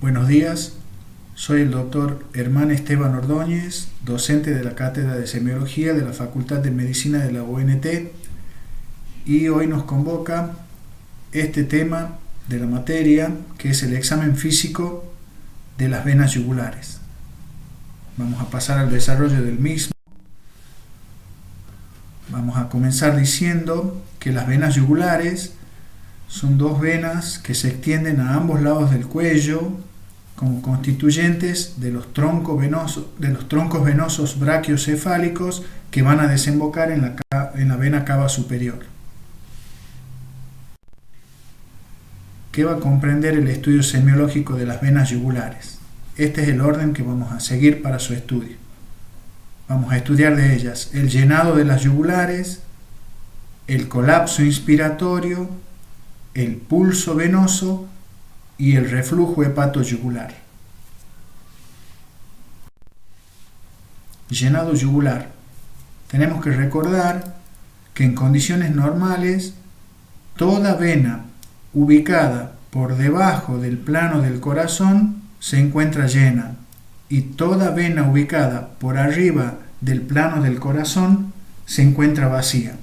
Buenos días, soy el doctor Hermán Esteban Ordóñez, docente de la Cátedra de Semiología de la Facultad de Medicina de la UNT, y hoy nos convoca este tema de la materia, que es el examen físico de las venas yugulares. Vamos a pasar al desarrollo del mismo. Vamos a comenzar diciendo que las venas yugulares son dos venas que se extienden a ambos lados del cuello como constituyentes de los troncos venosos brachiocefálicos que van a desembocar en la vena cava superior. ¿Qué va a comprender el estudio semiológico de las venas yugulares? Este es el orden que vamos a seguir para su estudio. Vamos a estudiar de ellas el llenado de las yugulares, el colapso inspiratorio, el pulso venoso y el reflujo hepatoyugular. Llenado yugular. Tenemos que recordar que en condiciones normales toda vena ubicada por debajo del plano del corazón se encuentra llena y toda vena ubicada por arriba del plano del corazón se encuentra vacía.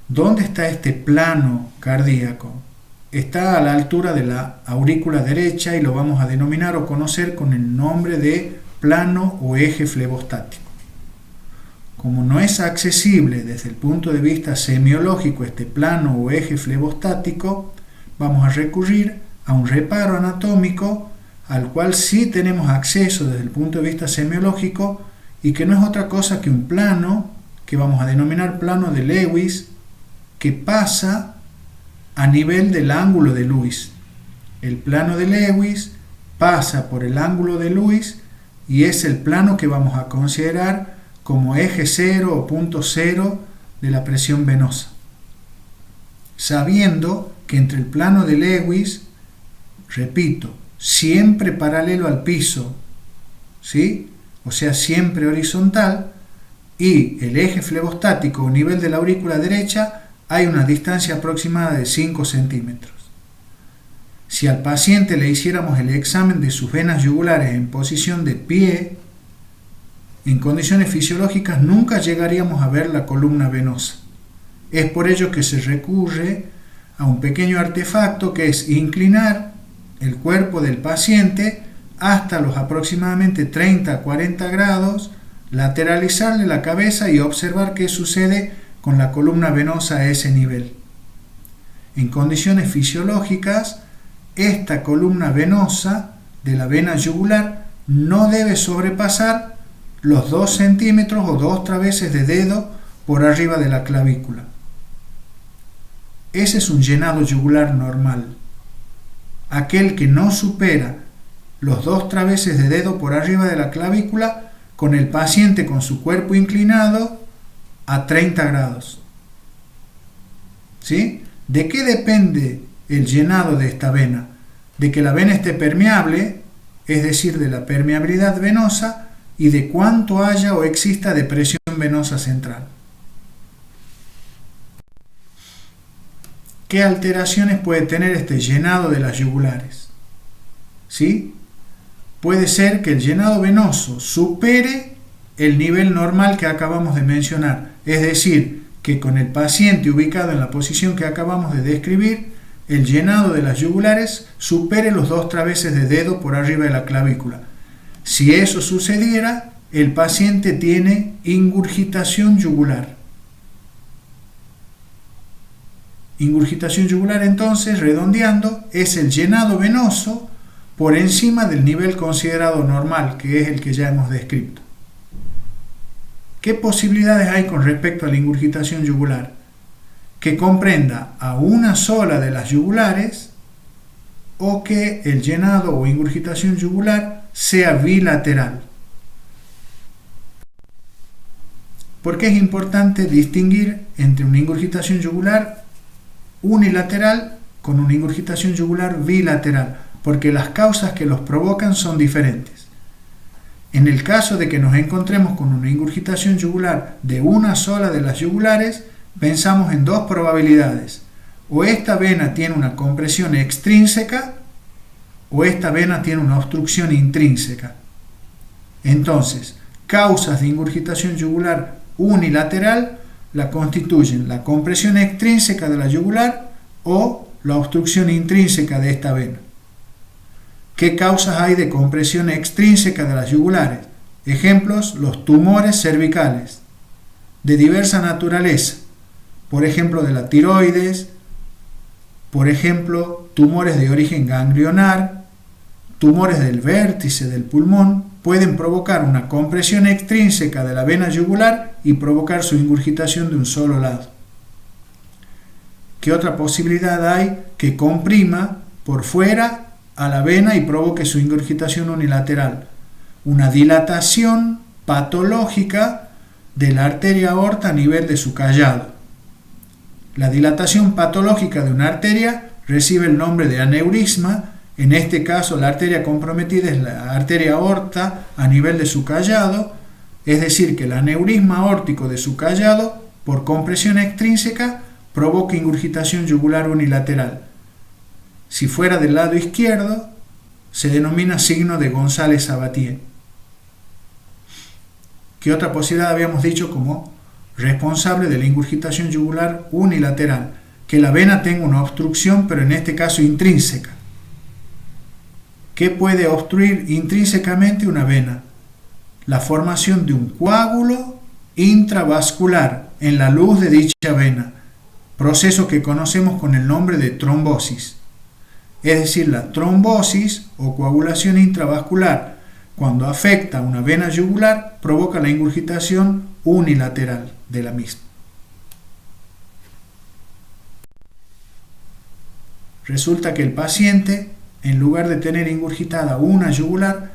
¿Dónde está este plano cardíaco? Está a la altura de la aurícula derecha y lo vamos a denominar o conocer con el nombre de plano o eje flebostático. Como no es accesible desde el punto de vista semiológico este plano o eje flebostático, vamos a recurrir a un reparo anatómico al cual sí tenemos acceso desde el punto de vista semiológico y que no es otra cosa que un plano que vamos a denominar plano de Lewis, que pasa a nivel del ángulo de Lewis. El plano de Lewis pasa por el ángulo de Lewis y es el plano que vamos a considerar como eje cero o punto cero de la presión venosa. Sabiendo que entre el plano de Lewis, repito, siempre paralelo al piso, ¿sí? O sea, siempre horizontal, y el eje flebostático o nivel de la aurícula derecha, hay una distancia aproximada de 5 centímetros. Si al paciente le hiciéramos el examen de sus venas yugulares en posición de pie, en condiciones fisiológicas nunca llegaríamos a ver la columna venosa. Es por ello que se recurre a un pequeño artefacto que es inclinar el cuerpo del paciente hasta los aproximadamente 30 a 40 grados, lateralizarle la cabeza y observar qué sucede con la columna venosa a ese nivel. En condiciones fisiológicas, esta columna venosa de la vena yugular no debe sobrepasar los 2 centímetros o 2 traveses de dedo por arriba de la clavícula. Ese es un llenado yugular normal. Aquel que no supera los 2 traveses de dedo por arriba de la clavícula con el paciente con su cuerpo inclinado a 30 grados. ¿Sí? ¿De qué depende el llenado de esta vena? De que la vena esté permeable, es decir, de la permeabilidad venosa y de cuánto haya o exista de presión venosa central. ¿Qué alteraciones puede tener este llenado de las yugulares? ¿Sí? Puede ser que el llenado venoso supere el nivel normal que acabamos de mencionar, es decir, que con el paciente ubicado en la posición que acabamos de describir, el llenado de las yugulares supere los 2 traveses de dedo por arriba de la clavícula. Si eso sucediera, el paciente tiene ingurgitación yugular. Ingurgitación yugular, entonces, redondeando, es el llenado venoso por encima del nivel considerado normal, que es el que ya hemos descrito. ¿Qué posibilidades hay con respecto a la ingurgitación yugular? Que comprenda a una sola de las yugulares o que el llenado o ingurgitación yugular sea bilateral. ¿Por qué es importante distinguir entre una ingurgitación yugular unilateral con una ingurgitación yugular bilateral? Porque las causas que los provocan son diferentes. En el caso de que nos encontremos con una ingurgitación yugular de una sola de las yugulares, pensamos en 2 probabilidades. O esta vena tiene una compresión extrínseca o esta vena tiene una obstrucción intrínseca. Entonces, causas de ingurgitación yugular unilateral la constituyen la compresión extrínseca de la yugular o la obstrucción intrínseca de esta vena. ¿Qué causas hay de compresión extrínseca de las yugulares? Ejemplos, los tumores cervicales, de diversa naturaleza, por ejemplo de la tiroides, por ejemplo tumores de origen ganglionar, tumores del vértice del pulmón, pueden provocar una compresión extrínseca de la vena yugular y provocar su ingurgitación de un solo lado. ¿Qué otra posibilidad hay? Que comprima por fuera a la vena y provoque su ingurgitación unilateral. Una dilatación patológica de la arteria aorta a nivel de su callado. La dilatación patológica de una arteria recibe el nombre de aneurisma. En este caso, la arteria comprometida es la arteria aorta a nivel de su callado, es decir, que el aneurisma aórtico de su callado, por compresión extrínseca, provoca ingurgitación yugular unilateral. Si fuera del lado izquierdo, se denomina signo de González-Sabatier. ¿Qué otra posibilidad habíamos dicho como responsable de la ingurgitación yugular unilateral? Que la vena tenga una obstrucción, pero en este caso intrínseca. ¿Qué puede obstruir intrínsecamente una vena? La formación de un coágulo intravascular en la luz de dicha vena, proceso que conocemos con el nombre de trombosis. Es decir, la trombosis o coagulación intravascular, cuando afecta a una vena yugular, provoca la ingurgitación unilateral de la misma. Resulta que el paciente, en lugar de tener ingurgitada una yugular,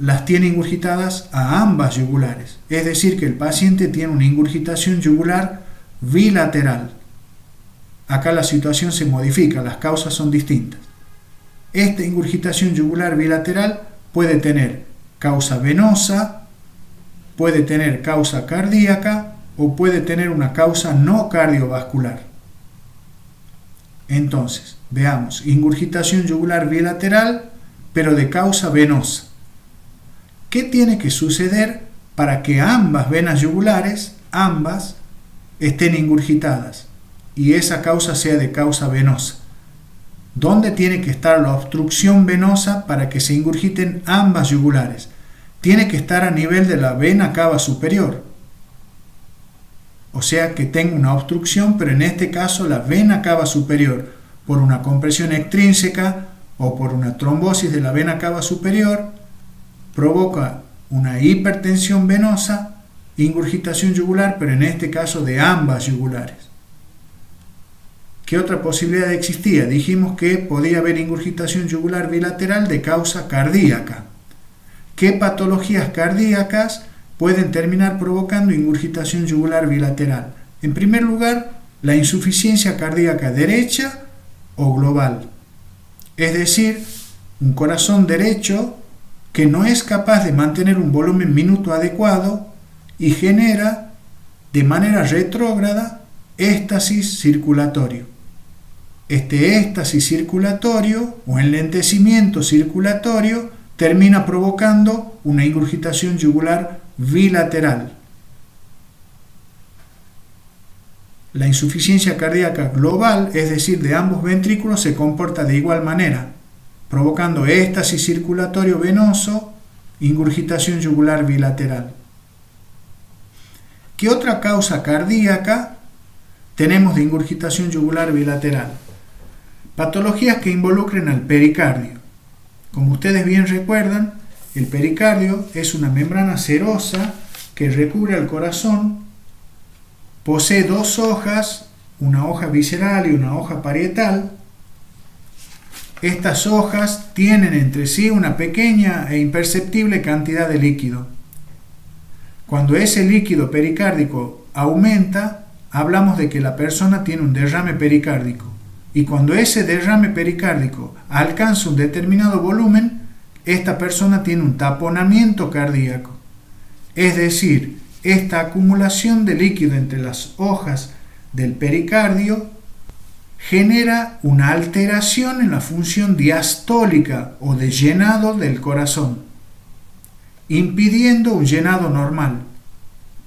las tiene ingurgitadas a ambas yugulares. Es decir, que el paciente tiene una ingurgitación yugular bilateral. Acá la situación se modifica, las causas son distintas. Esta ingurgitación yugular bilateral puede tener causa venosa, puede tener causa cardíaca o puede tener una causa no cardiovascular. Entonces, veamos, ingurgitación yugular bilateral, pero de causa venosa. ¿Qué tiene que suceder para que ambas venas yugulares, ambas, estén ingurgitadas y esa causa sea de causa venosa? ¿Dónde tiene que estar la obstrucción venosa para que se ingurgiten ambas yugulares? Tiene que estar a nivel de la vena cava superior. O sea que tenga una obstrucción, pero en este caso la vena cava superior, por una compresión extrínseca o por una trombosis de la vena cava superior, provoca una hipertensión venosa, ingurgitación yugular, pero en este caso de ambas yugulares. ¿Qué otra posibilidad existía? Dijimos que podía haber ingurgitación yugular bilateral de causa cardíaca. ¿Qué patologías cardíacas pueden terminar provocando ingurgitación yugular bilateral? En primer lugar, la insuficiencia cardíaca derecha o global. Es decir, un corazón derecho que no es capaz de mantener un volumen minuto adecuado y genera de manera retrógrada éxtasis circulatorio. Este éxtasis circulatorio o enlentecimiento circulatorio termina provocando una ingurgitación yugular bilateral. La insuficiencia cardíaca global, es decir, de ambos ventrículos, se comporta de igual manera, provocando éxtasis circulatorio venoso, ingurgitación yugular bilateral. ¿Qué otra causa cardíaca tenemos de ingurgitación yugular bilateral? Patologías que involucren al pericardio. Como ustedes bien recuerdan, el pericardio es una membrana serosa que recubre al corazón, posee dos hojas, una hoja visceral y una hoja parietal. Estas hojas tienen entre sí una pequeña e imperceptible cantidad de líquido. Cuando ese líquido pericárdico aumenta, hablamos de que la persona tiene un derrame pericárdico. Y cuando ese derrame pericárdico alcanza un determinado volumen, esta persona tiene un taponamiento cardíaco. Es decir, esta acumulación de líquido entre las hojas del pericardio genera una alteración en la función diastólica o de llenado del corazón, impidiendo un llenado normal,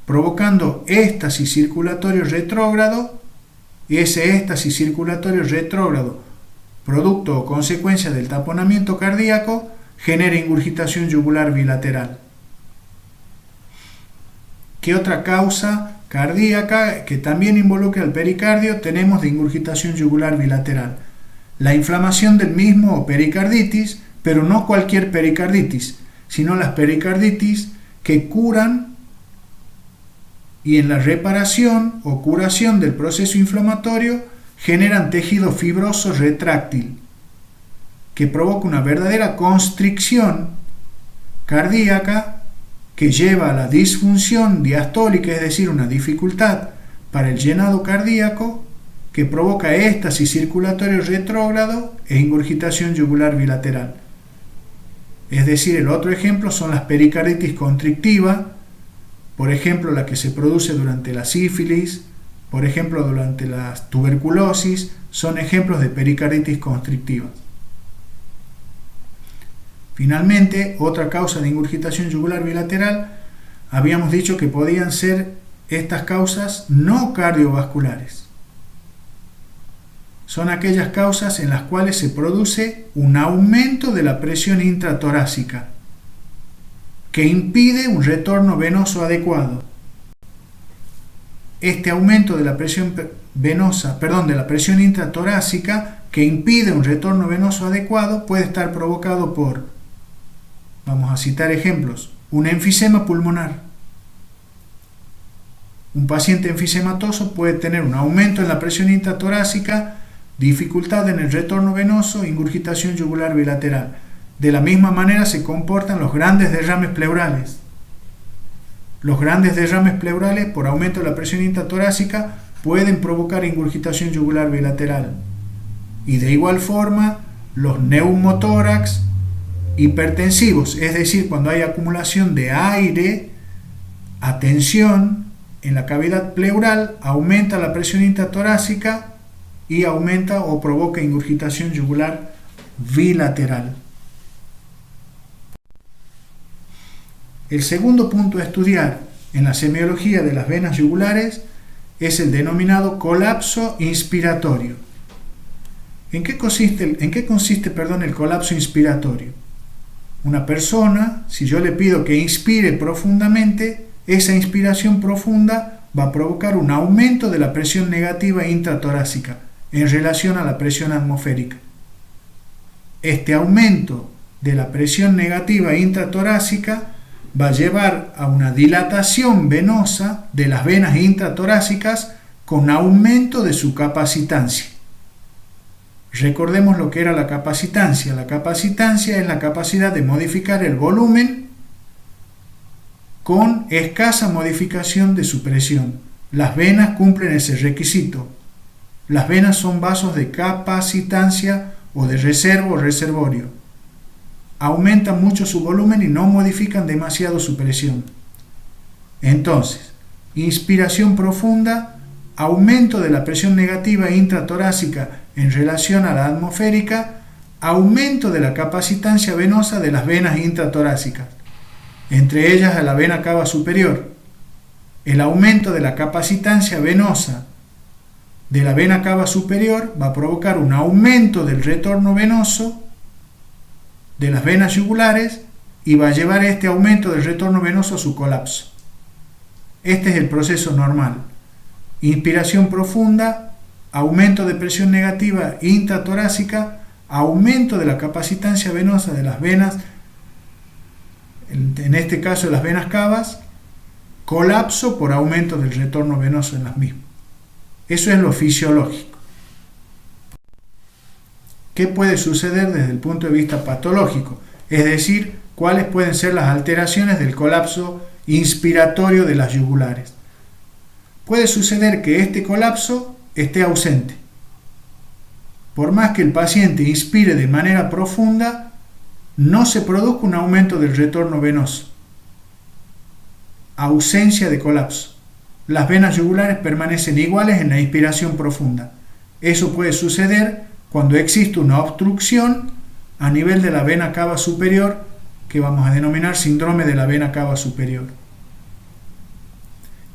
provocando éxtasis circulatorio retrógrado, y ese éxtasis circulatorio retrógrado, producto o consecuencia del taponamiento cardíaco, genera ingurgitación yugular bilateral. ¿Qué otra causa cardíaca que también involucra al pericardio tenemos de ingurgitación yugular bilateral? La inflamación del mismo o pericarditis, pero no cualquier pericarditis, sino las pericarditis que curan y en la reparación o curación del proceso inflamatorio generan tejido fibroso retráctil que provoca una verdadera constricción cardíaca que lleva a la disfunción diastólica, es decir, una dificultad para el llenado cardíaco que provoca éxtasis circulatorio retrógrado e ingurgitación yugular bilateral. Es decir, el otro ejemplo son las pericarditis constrictiva, por ejemplo, la que se produce durante la sífilis, por ejemplo, durante la tuberculosis, son ejemplos de pericarditis constrictiva. Finalmente, otra causa de ingurgitación yugular bilateral, habíamos dicho que podían ser estas causas no cardiovasculares. Son aquellas causas en las cuales se produce un aumento de la presión intratorácica que impide un retorno venoso adecuado. Este aumento de la presión de la presión intratorácica que impide un retorno venoso adecuado puede estar provocado por, vamos a citar ejemplos, un enfisema pulmonar. Un paciente enfisematoso puede tener un aumento en la presión intratorácica, dificultad en el retorno venoso, ingurgitación yugular bilateral. De la misma manera se comportan los grandes derrames pleurales. Los grandes derrames pleurales, por aumento de la presión intratorácica, pueden provocar ingurgitación yugular bilateral. Y de igual forma, los neumotórax hipertensivos, es decir, cuando hay acumulación de aire a tensión en la cavidad pleural, aumenta la presión intratorácica y aumenta o provoca ingurgitación yugular bilateral. El segundo punto a estudiar en la semiología de las venas yugulares es el denominado colapso inspiratorio. ¿En qué consiste el colapso inspiratorio? Una persona, si yo le pido que inspire profundamente, esa inspiración profunda va a provocar un aumento de la presión negativa intratorácica en relación a la presión atmosférica. Este aumento de la presión negativa intratorácica va a llevar a una dilatación venosa de las venas intratorácicas con aumento de su capacitancia. Recordemos lo que era la capacitancia. La capacitancia es la capacidad de modificar el volumen con escasa modificación de su presión. Las venas cumplen ese requisito. Las venas son vasos de capacitancia o de reservo o reservorio. Aumentan mucho su volumen y no modifican demasiado su presión. Entonces, inspiración profunda, aumento de la presión negativa intratorácica en relación a la atmosférica, aumento de la capacitancia venosa de las venas intratorácicas, entre ellas a la vena cava superior. El aumento de la capacitancia venosa de la vena cava superior va a provocar un aumento del retorno venoso de las venas yugulares y va a llevar este aumento del retorno venoso a su colapso. Este es el proceso normal. Inspiración profunda, aumento de presión negativa intratorácica, aumento de la capacitancia venosa de las venas, en este caso de las venas cavas, colapso por aumento del retorno venoso en las mismas. Eso es lo fisiológico. ¿Qué puede suceder desde el punto de vista patológico? Es decir, cuáles pueden ser las alteraciones del colapso inspiratorio de las yugulares. Puede suceder que este colapso esté ausente. Por más que el paciente inspire de manera profunda, no se produzca un aumento del retorno venoso. Ausencia de colapso. Las venas yugulares permanecen iguales en la inspiración profunda. Eso puede suceder cuando existe una obstrucción a nivel de la vena cava superior, que vamos a denominar síndrome de la vena cava superior.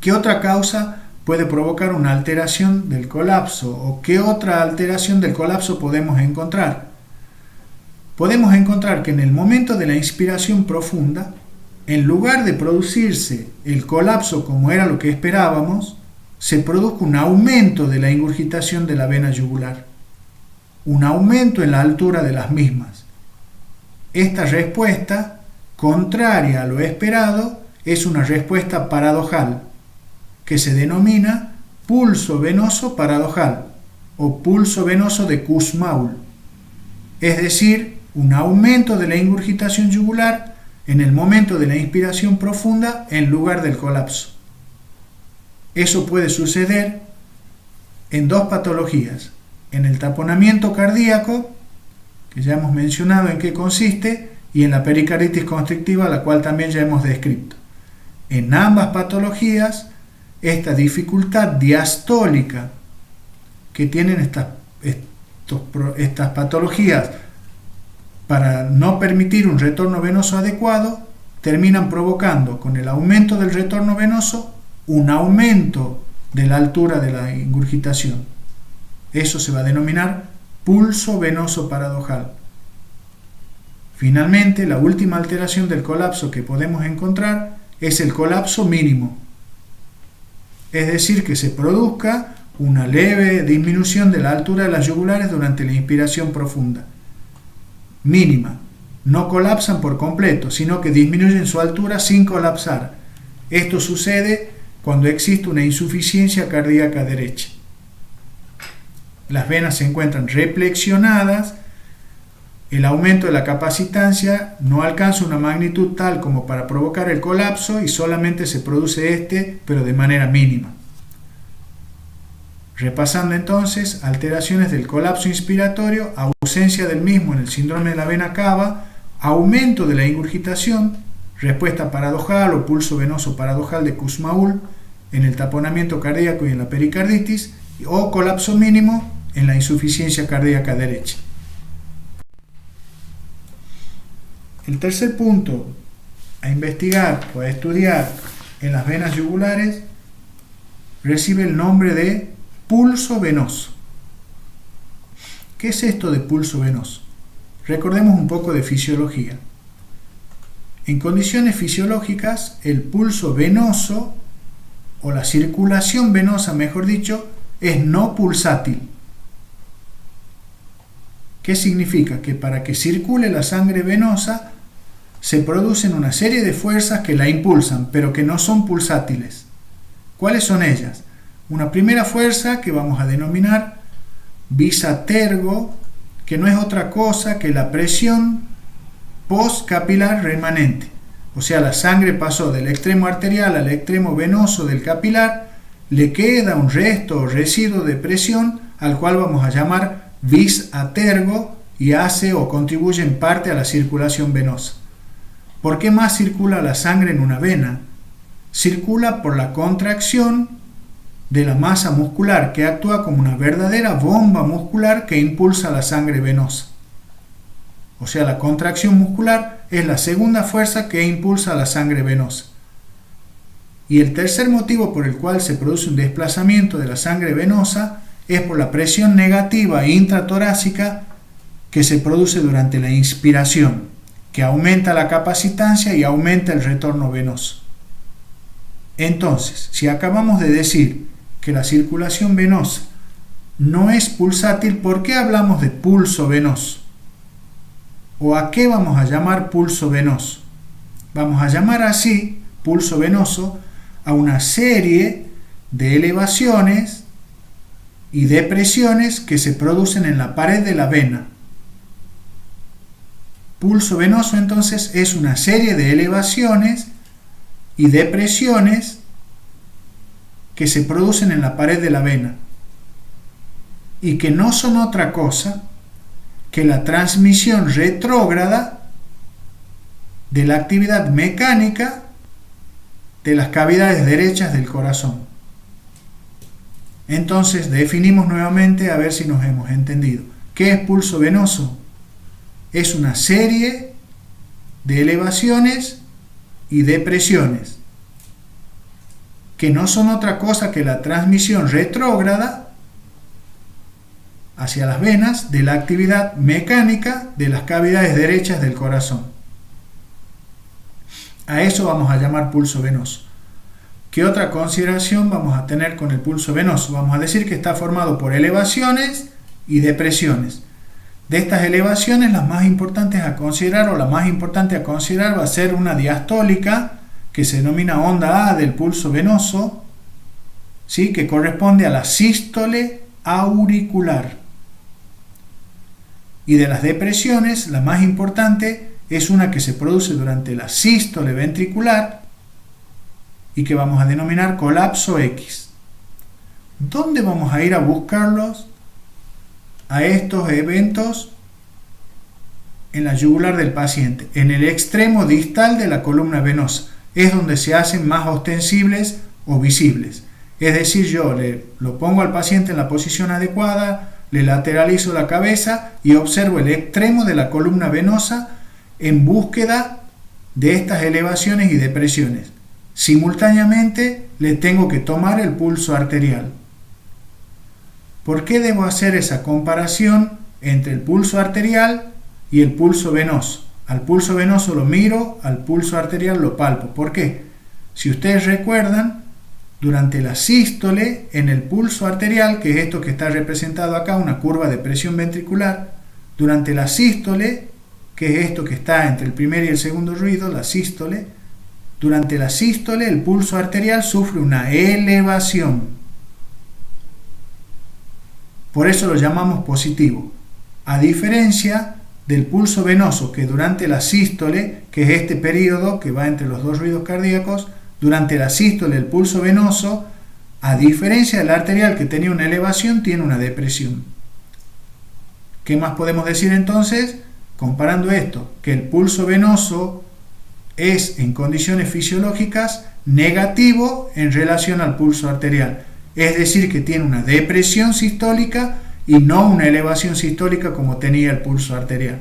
¿Qué otra causa puede provocar una alteración del colapso? ¿O qué otra alteración del colapso podemos encontrar? Podemos encontrar que en el momento de la inspiración profunda, en lugar de producirse el colapso como era lo que esperábamos, se produzca un aumento de la ingurgitación de la vena yugular, un aumento en la altura de las mismas. Esta respuesta, contraria a lo esperado, es una respuesta paradojal, que se denomina pulso venoso paradojal o pulso venoso de Kussmaul, es decir, un aumento de la ingurgitación yugular en el momento de la inspiración profunda en lugar del colapso. Eso puede suceder en dos patologías: en el taponamiento cardíaco, que ya hemos mencionado en qué consiste, y en la pericarditis constrictiva, la cual también ya hemos descrito. En ambas patologías, esta dificultad diastólica que tienen estas patologías para no permitir un retorno venoso adecuado, terminan provocando, con el aumento del retorno venoso, un aumento de la altura de la ingurgitación. Eso se va a denominar pulso venoso paradojal. Finalmente, la última alteración del colapso que podemos encontrar es el colapso mínimo, es decir, que se produzca una leve disminución de la altura de las yugulares durante la inspiración profunda. Mínima. No colapsan por completo, sino que disminuyen su altura sin colapsar. Esto sucede cuando existe una insuficiencia cardíaca derecha. Las venas se encuentran reflexionadas, el aumento de la capacitancia no alcanza una magnitud tal como para provocar el colapso y solamente se produce pero de manera mínima. Repasando entonces, alteraciones del colapso inspiratorio, ausencia del mismo en el síndrome de la vena cava, aumento de la ingurgitación, respuesta paradojal o pulso venoso paradojal de Kussmaul en el taponamiento cardíaco y en la pericarditis, o colapso mínimo en la insuficiencia cardíaca derecha. El tercer punto a investigar o a estudiar en las venas yugulares recibe el nombre de pulso venoso. ¿Qué es esto de pulso venoso? Recordemos un poco de fisiología. En condiciones fisiológicas, el pulso venoso, o la circulación venosa, mejor dicho, es no pulsátil. ¿Qué significa? Que para que circule la sangre venosa se producen una serie de fuerzas que la impulsan, pero que no son pulsátiles. ¿Cuáles son ellas? Una primera fuerza que vamos a denominar vis a tergo, que no es otra cosa que la presión postcapilar remanente. O sea, la sangre pasó del extremo arterial al extremo venoso del capilar, le queda un resto o residuo de presión al cual vamos a llamar vis a tergo y hace o contribuye en parte a la circulación venosa. ¿Por qué más circula la sangre en una vena? Circula por la contracción de la masa muscular, que actúa como una verdadera bomba muscular que impulsa la sangre venosa. O sea, la contracción muscular es la segunda fuerza que impulsa la sangre venosa. Y el tercer motivo por el cual se produce un desplazamiento de la sangre venosa es por la presión negativa intratorácica que se produce durante la inspiración, que aumenta la capacitancia y aumenta el retorno venoso. Entonces, si acabamos de decir que la circulación venosa no es pulsátil, ¿por qué hablamos de pulso venoso? ¿O a qué vamos a llamar pulso venoso? Vamos a llamar así pulso venoso a una serie de elevaciones y depresiones que se producen en la pared de la vena. Pulso venoso entonces es una serie de elevaciones y depresiones que se producen en la pared de la vena y que no son otra cosa que la transmisión retrógrada de la actividad mecánica de las cavidades derechas del corazón. Entonces definimos nuevamente a ver si nos hemos entendido. ¿Qué es pulso venoso? Es una serie de elevaciones y depresiones que no son otra cosa que la transmisión retrógrada hacia las venas de la actividad mecánica de las cavidades derechas del corazón. A eso vamos a llamar pulso venoso. ¿Qué otra consideración vamos a tener con el pulso venoso? Vamos a decir que está formado por elevaciones y depresiones. De estas elevaciones, las más importantes a considerar, o la más importante a considerar, va a ser una diastólica que se denomina onda A del pulso venoso, ¿sí?, que corresponde a la sístole auricular. Y de las depresiones, la más importante es una que se produce durante la sístole ventricular y que vamos a denominar colapso X. ¿Dónde vamos a ir a buscarlos a estos eventos? En la yugular del paciente, en el extremo distal de la columna venosa. Es donde se hacen más ostensibles o visibles. Es decir, yo lo pongo al paciente en la posición adecuada, le lateralizo la cabeza y observo el extremo de la columna venosa en búsqueda de estas elevaciones y depresiones. Simultáneamente le tengo que tomar el pulso arterial. ¿Por qué debo hacer esa comparación entre el pulso arterial y el pulso venoso? Al pulso venoso lo miro, al pulso arterial lo palpo. ¿Por qué? Si ustedes recuerdan, durante la sístole, en el pulso arterial, que es esto que está representado acá, una curva de presión ventricular, durante la sístole, que es esto que está entre el primer y el segundo ruido, la sístole, durante la sístole el pulso arterial sufre una elevación. Por eso lo llamamos positivo. A diferencia del pulso venoso, que durante la sístole, que es este periodo que va entre los dos ruidos cardíacos, durante la sístole el pulso venoso, a diferencia del arterial que tenía una elevación, tiene una depresión. ¿Qué más podemos decir entonces? Comparando esto, que el pulso venoso es en condiciones fisiológicas negativo en relación al pulso arterial. Es decir, que tiene una depresión sistólica y no una elevación sistólica como tenía el pulso arterial.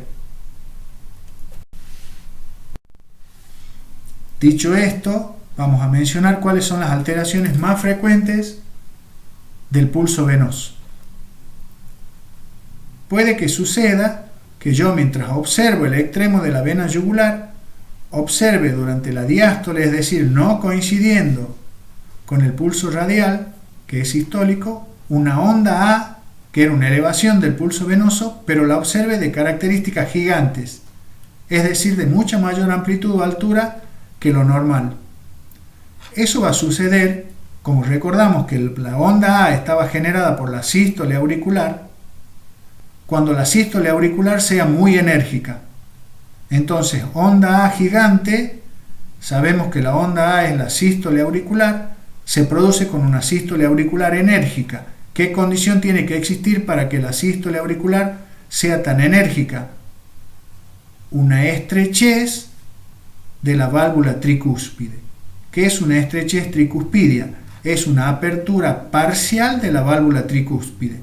Dicho esto, vamos a mencionar cuáles son las alteraciones más frecuentes del pulso venoso. Puede que suceda que yo, mientras observo el extremo de la vena yugular, observe durante la diástole, es decir, no coincidiendo con el pulso radial, que es sistólico, una onda A, que era una elevación del pulso venoso, pero la observe de características gigantes, es decir, de mucha mayor amplitud o altura que lo normal. Eso va a suceder, como recordamos que la onda A estaba generada por la sístole auricular, cuando la sístole auricular sea muy enérgica. Entonces, onda A gigante, sabemos que la onda A es la sístole auricular, se produce con una sístole auricular enérgica. ¿Qué condición tiene que existir para que la sístole auricular sea tan enérgica? Una estrechez de la válvula tricúspide. ¿Qué es una estrechez tricuspidia? Es una apertura parcial de la válvula tricúspide.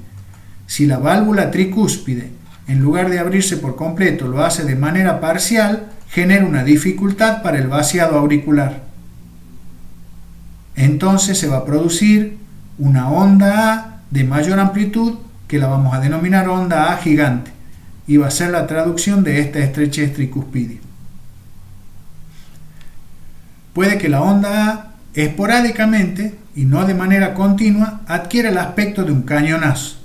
Si la válvula tricúspide, en lugar de abrirse por completo, lo hace de manera parcial, genera una dificultad para el vaciado auricular. Entonces se va a producir una onda A de mayor amplitud, que la vamos a denominar onda A gigante, y va a ser la traducción de esta estrechez tricuspidia. Puede que la onda A, esporádicamente y no de manera continua, adquiera el aspecto de un cañonazo,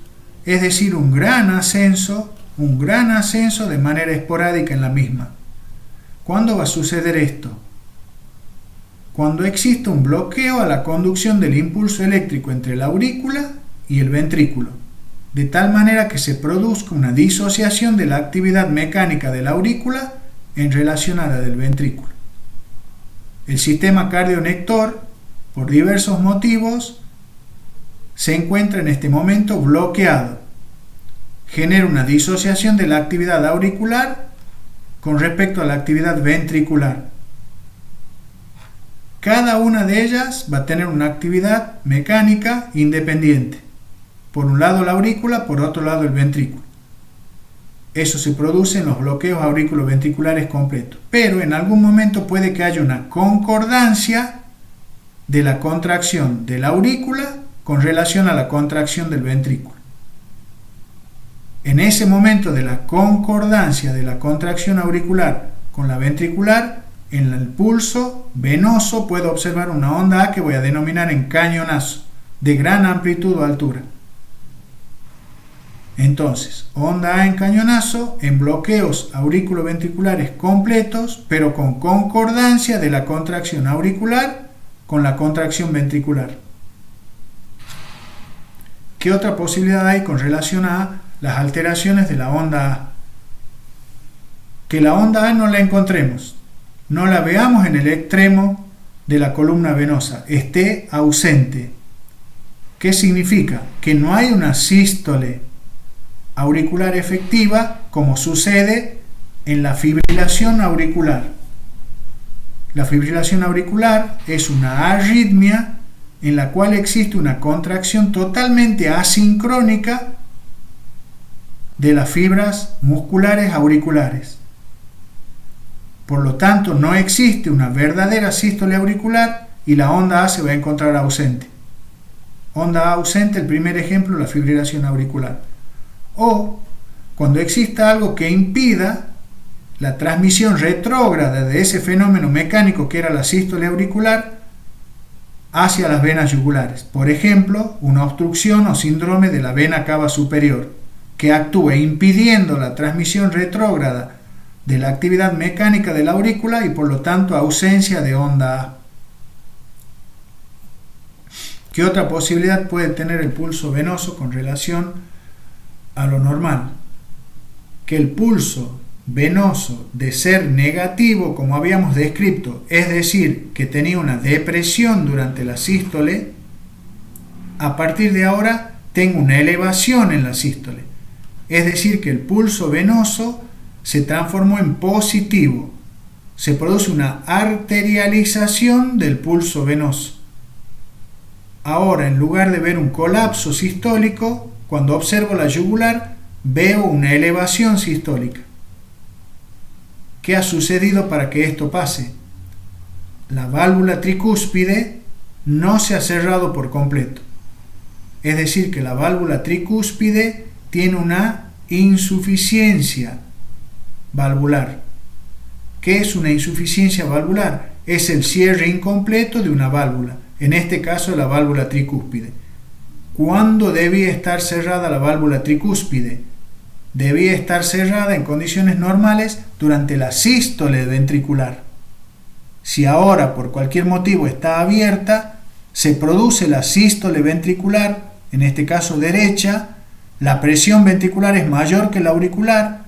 es decir, un gran ascenso de manera esporádica en la misma. ¿Cuándo va a suceder esto? Cuando existe un bloqueo a la conducción del impulso eléctrico entre la aurícula y el ventrículo, de tal manera que se produzca una disociación de la actividad mecánica de la aurícula en relación a la del ventrículo. El sistema cardionector, por diversos motivos, se encuentra en este momento bloqueado. Genera una disociación de la actividad auricular con respecto a la actividad ventricular. Cada una de ellas va a tener una actividad mecánica independiente. por un lado la aurícula, por otro lado el ventrículo. Eso se produce en los bloqueos auriculoventriculares completos. Pero en algún momento puede que haya una concordancia de la contracción de la aurícula con relación a la contracción del ventrículo. En ese momento de la concordancia de la contracción auricular con la ventricular, en el pulso venoso puedo observar una onda A que voy a denominar en cañonazo, de gran amplitud o altura. Entonces, onda A en cañonazo en bloqueos auriculoventriculares completos, pero con concordancia de la contracción auricular con la contracción ventricular. ¿Qué otra posibilidad hay con relación a las alteraciones de la onda A? Que la onda A no la encontremos, no la veamos en el extremo de la columna venosa, esté ausente. ¿Qué significa? Que no hay una sístole auricular efectiva como sucede en la fibrilación auricular. La fibrilación auricular es una arritmia en la cual existe una contracción totalmente asincrónica de las fibras musculares auriculares. Por lo tanto, no existe una verdadera sístole auricular y la onda A se va a encontrar ausente. Onda A ausente, el primer ejemplo, la fibrilación auricular. O cuando exista algo que impida la transmisión retrógrada de ese fenómeno mecánico que era la sístole auricular hacia las venas yugulares. Por ejemplo, una obstrucción o síndrome de la vena cava superior que actúe impidiendo la transmisión retrógrada de la actividad mecánica de la aurícula y por lo tanto ausencia de onda A. ¿Qué otra posibilidad puede tener el pulso venoso con relación a lo normal? Que el pulso venoso, de ser negativo como habíamos descrito, es decir, que tenía una depresión durante la sístole, a partir de ahora tenga una elevación en la sístole. Es decir, que el pulso venoso se transformó en positivo. Se produce una arterialización del pulso venoso. Ahora, en lugar de ver un colapso sistólico, cuando observo la yugular, veo una elevación sistólica. ¿Qué ha sucedido para que esto pase? La válvula tricúspide no se ha cerrado por completo. Es decir, que la válvula tricúspide tiene una insuficiencia valvular. ¿Qué es una insuficiencia valvular? Es el cierre incompleto de una válvula, en este caso la válvula tricúspide. ¿Cuándo debía estar cerrada la válvula tricúspide? Debía estar cerrada en condiciones normales durante la sístole ventricular. Si ahora por cualquier motivo está abierta, se produce la sístole ventricular, en este caso derecha, la presión ventricular es mayor que la auricular,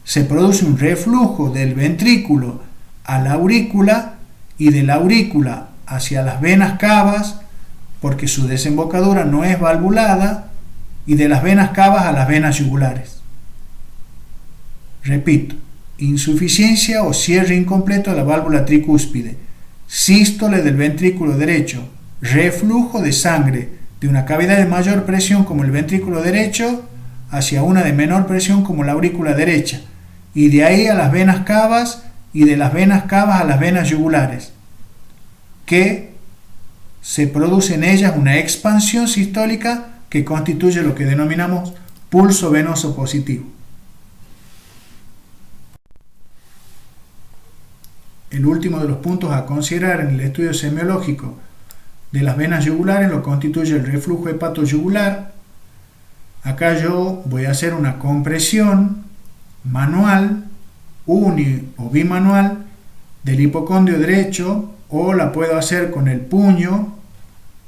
se produce un reflujo del ventrículo a la aurícula y de la aurícula hacia las venas cavas, porque su desembocadura no es valvulada, y de las venas cavas a las venas yugulares. Repito, insuficiencia o cierre incompleto de la válvula tricúspide, sístole del ventrículo derecho, reflujo de sangre de una cavidad de mayor presión como el ventrículo derecho hacia una de menor presión como la aurícula derecha, y de ahí a las venas cavas y de las venas cavas a las venas yugulares, que se produce en ellas una expansión sistólica que constituye lo que denominamos pulso venoso positivo. El último de los puntos a considerar en el estudio semiológico de las venas yugulares lo constituye el reflujo hepatoyugular. Acá yo voy a hacer una compresión manual, uni o bimanual, del hipocondrio derecho, o la puedo hacer con el puño,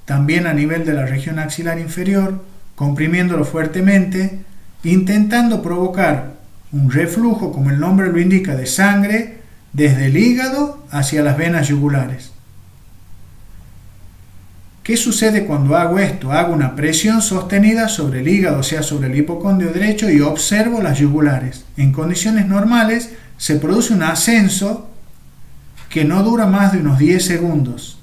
también a nivel de la región axilar inferior, comprimiéndolo fuertemente, intentando provocar un reflujo, como el nombre lo indica, de sangre desde el hígado hacia las venas yugulares. ¿Qué sucede cuando hago esto? Hago una presión sostenida sobre el hígado, o sea, sobre el hipocondrio derecho, y observo las yugulares. En condiciones normales se produce un ascenso que no dura más de unos 10 segundos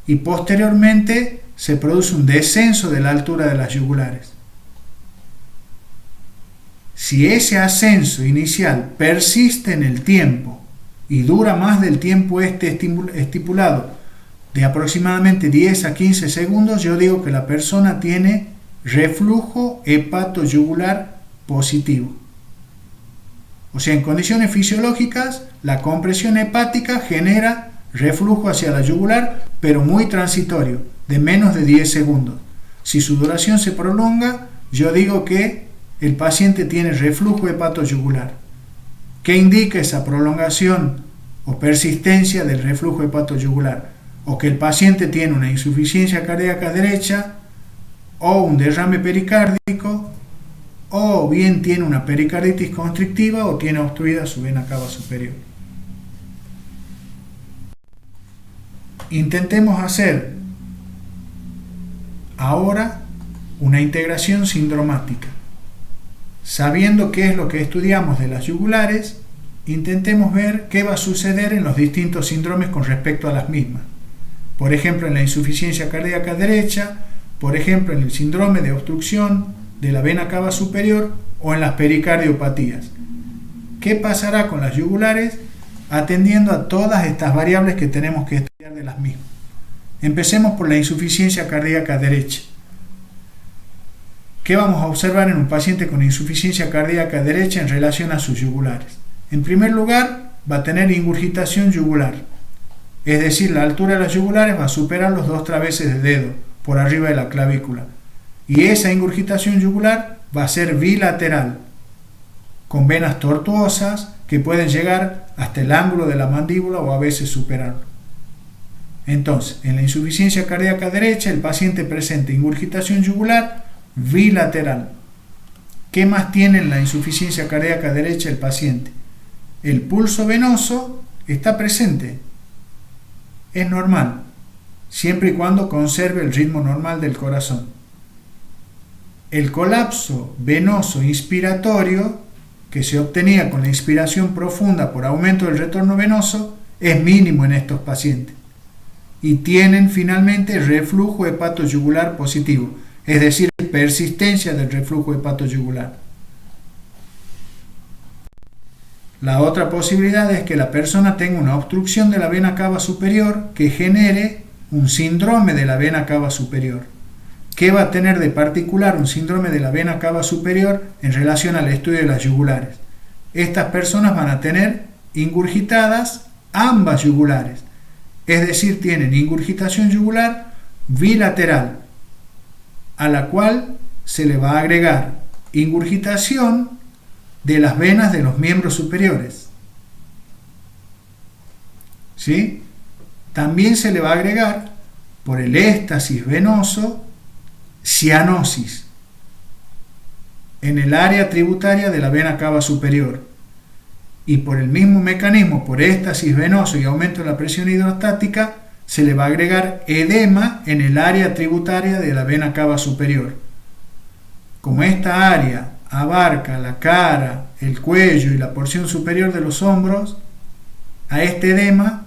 y posteriormente se produce un descenso de la altura de las yugulares. Si ese ascenso inicial persiste en el tiempo y dura más del tiempo estipulado, de aproximadamente 10 a 15 segundos, yo digo que la persona tiene reflujo hepatoyugular positivo. O sea, en condiciones fisiológicas, la compresión hepática genera reflujo hacia la yugular, pero muy transitorio, de menos de 10 segundos. Si su duración se prolonga, yo digo que el paciente tiene reflujo hepatoyugular. ¿Qué indica esa prolongación o persistencia del reflujo hepatoyugular? O que el paciente tiene una insuficiencia cardíaca derecha, o un derrame pericárdico, o bien tiene una pericarditis constrictiva o tiene obstruida su vena cava superior. Intentemos hacer ahora una integración sindromática. Sabiendo qué es lo que estudiamos de las yugulares, intentemos ver qué va a suceder en los distintos síndromes con respecto a las mismas. Por ejemplo, en la insuficiencia cardíaca derecha, por ejemplo, en el síndrome de obstrucción de la vena cava superior o en las pericardiopatías. ¿Qué pasará con las yugulares atendiendo a todas estas variables que tenemos que estudiar de las mismas? Empecemos por la insuficiencia cardíaca derecha. ¿Qué vamos a observar en un paciente con insuficiencia cardíaca derecha en relación a sus yugulares? En primer lugar, va a tener ingurgitación yugular, es decir, la altura de las yugulares va a superar los 2 traveses de dedo por arriba de la clavícula, y esa ingurgitación yugular va a ser bilateral, con venas tortuosas que pueden llegar hasta el ángulo de la mandíbula o a veces superarlo. Entonces, en la insuficiencia cardíaca derecha, el paciente presenta ingurgitación yugular bilateral. ¿Qué más tiene en la insuficiencia cardíaca derecha el paciente? El pulso venoso está presente. Es normal, siempre y cuando conserve el ritmo normal del corazón. El colapso venoso inspiratorio, que se obtenía con la inspiración profunda por aumento del retorno venoso, es mínimo en estos pacientes. Y tienen finalmente reflujo hepatoyugular positivo, es decir, persistencia del reflujo hepatoyugular. La otra posibilidad es que la persona tenga una obstrucción de la vena cava superior que genere un síndrome de la vena cava superior. ¿Qué va a tener de particular un síndrome de la vena cava superior en relación al estudio de las yugulares? Estas personas van a tener ingurgitadas ambas yugulares, es decir, tienen ingurgitación yugular bilateral, a la cual se le va a agregar ingurgitación de las venas de los miembros superiores. ¿Sí? También se le va a agregar, por el éstasis venoso, cianosis en el área tributaria de la vena cava superior. Y por el mismo mecanismo, por éstasis venoso y aumento de la presión hidrostática, se le va a agregar edema en el área tributaria de la vena cava superior. Como esta área abarca la cara, el cuello y la porción superior de los hombros, a este edema,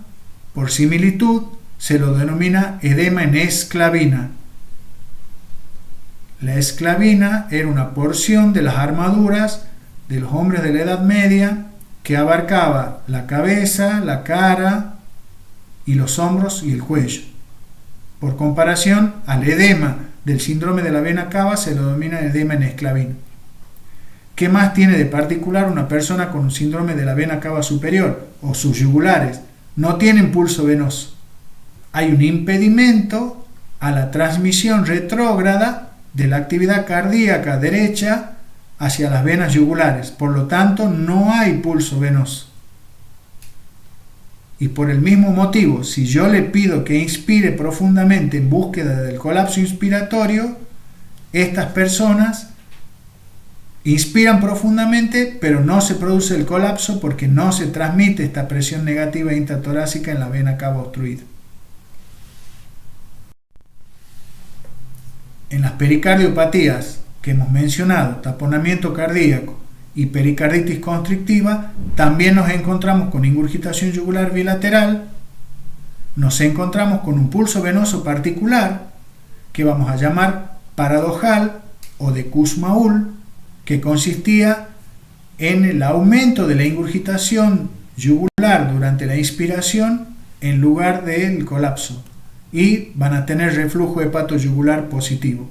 por similitud, se lo denomina edema en esclavina. La esclavina era una porción de las armaduras de los hombres de la Edad Media que abarcaba la cabeza, la cara y los hombros y el cuello. Por comparación al edema del síndrome de la vena cava se lo denomina edema en esclavina. ¿Qué más tiene de particular una persona con un síndrome de la vena cava superior o sus yugulares? No tienen pulso venoso. Hay un impedimento a la transmisión retrógrada de la actividad cardíaca derecha hacia las venas yugulares. Por lo tanto, no hay pulso venoso. Y por el mismo motivo, si yo le pido que inspire profundamente en búsqueda del colapso inspiratorio, estas personas inspiran profundamente, pero no se produce el colapso porque no se transmite esta presión negativa intratorácica en la vena cava obstruida. En las pericardiopatías que hemos mencionado, taponamiento cardíaco y pericarditis constrictiva, también nos encontramos con ingurgitación yugular bilateral, nos encontramos con un pulso venoso particular que vamos a llamar paradojal o de Kussmaul, que consistía en el aumento de la ingurgitación yugular durante la inspiración en lugar del colapso y van a tener reflujo hepatoyugular positivo.